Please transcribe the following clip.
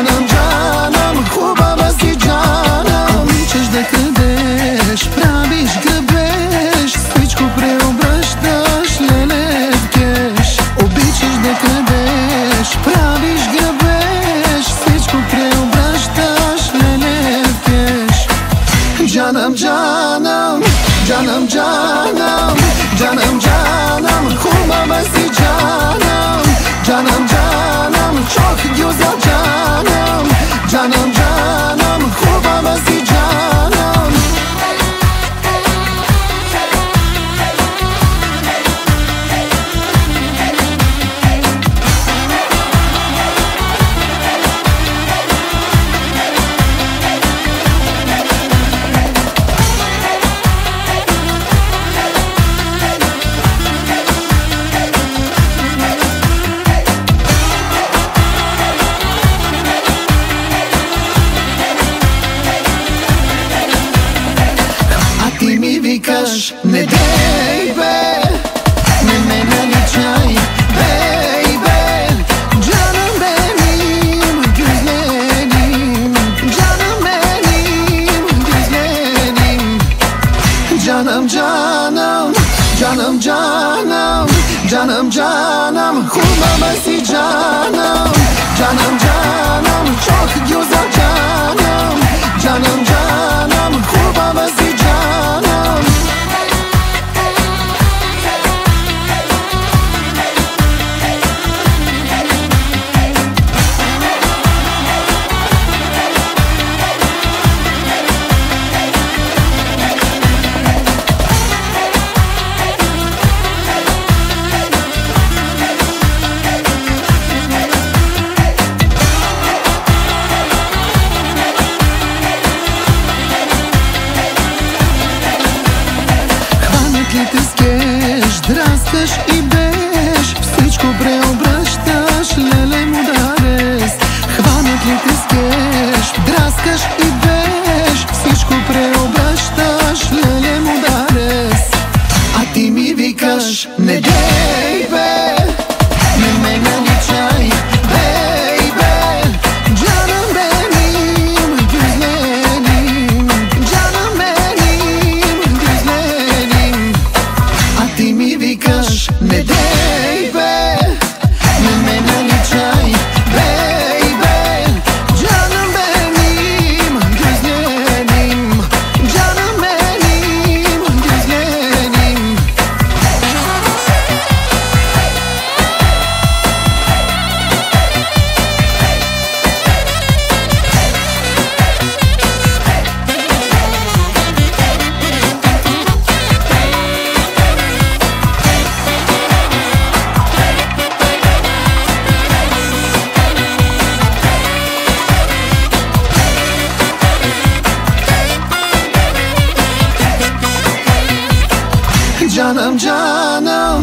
Canım canım, Huba basi canım. Običeš da kadeš, praviš grabeš, всичко преобръщаш, леле в кеш. Обичаш да kadeš, правиш грабеж, всичко преобръщаш, леле в кеш. Canım canım, canım canım, canım canım, Huba basi canım. Canım canım, çok güzel canım. Canım canım, Huba basi canım. Ти ми викаш, не дей бе, не ме наличай, бейбе. Canım benim, güzelim, canım benim, güzelim. Canım canım, canım canım, canım canım, Huba basi canım. Canım canım, çok güzel canım. Canım canım, Huba basi canım. Драскаш и беш, всичко преобръщаш, леле мударес. Хванат ли те скеш, драскаш и беш, всичко преобръщаш, леле мударес. А ти ми викаш, не дей бе, не ме наличай, бейбе. Canım benim, güzelim, canım benim, güzelim. A ti mi викаш, не дей бе, не ме наличай, бейбе. Canım benim, güzelim, canım benim, güzelim. Canım canım,